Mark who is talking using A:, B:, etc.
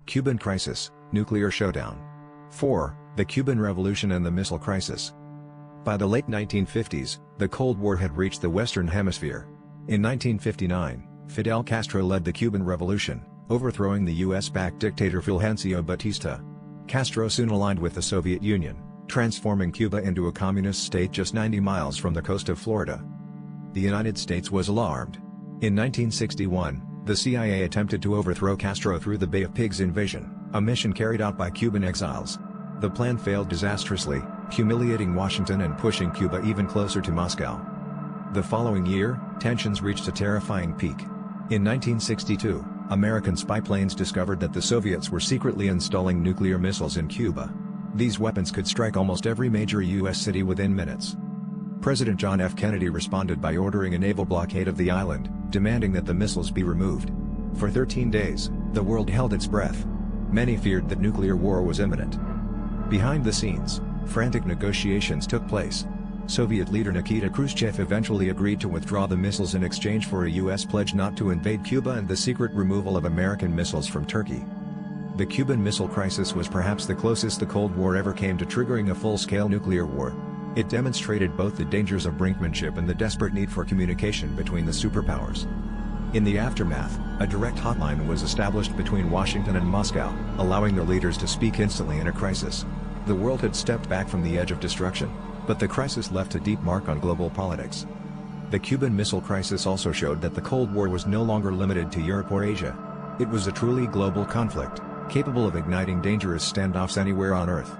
A: Cuban Crisis, Nuclear Showdown. 4. The Cuban Revolution and the Missile Crisis. By the late 1950s, the Cold War had reached the Western Hemisphere. In 1959, Fidel Castro led the Cuban Revolution, overthrowing the US-backed dictator Fulgencio Batista. Castro soon aligned with the Soviet Union, transforming Cuba into a communist state just 90 miles from the coast of Florida. The United States was alarmed. In 1961, the CIA attempted to overthrow Castro through the Bay of Pigs invasion, a mission carried out by Cuban exiles. The plan failed disastrously, humiliating Washington and pushing Cuba even closer to Moscow. The following year, tensions reached a terrifying peak. In 1962, American spy planes discovered that the Soviets were secretly installing nuclear missiles in Cuba. These weapons could strike almost every major U.S. city within minutes. President John F. Kennedy responded by ordering a naval blockade of the island, demanding that the missiles be removed. For 13 days, the world held its breath. Many feared that nuclear war was imminent. Behind the scenes, frantic negotiations took place. Soviet leader Nikita Khrushchev eventually agreed to withdraw the missiles in exchange for a U.S. pledge not to invade Cuba and the secret removal of American missiles from Turkey. The Cuban Missile Crisis was perhaps the closest the Cold War ever came to triggering a full-scale nuclear war. It demonstrated both the dangers of brinkmanship and the desperate need for communication between the superpowers. In the aftermath, a direct hotline was established between Washington and Moscow, allowing their leaders to speak instantly in a crisis. The world had stepped back from the edge of destruction, but the crisis left a deep mark on global politics. The Cuban Missile Crisis also showed that the Cold War was no longer limited to Europe or Asia. It was a truly global conflict, capable of igniting dangerous standoffs anywhere on Earth.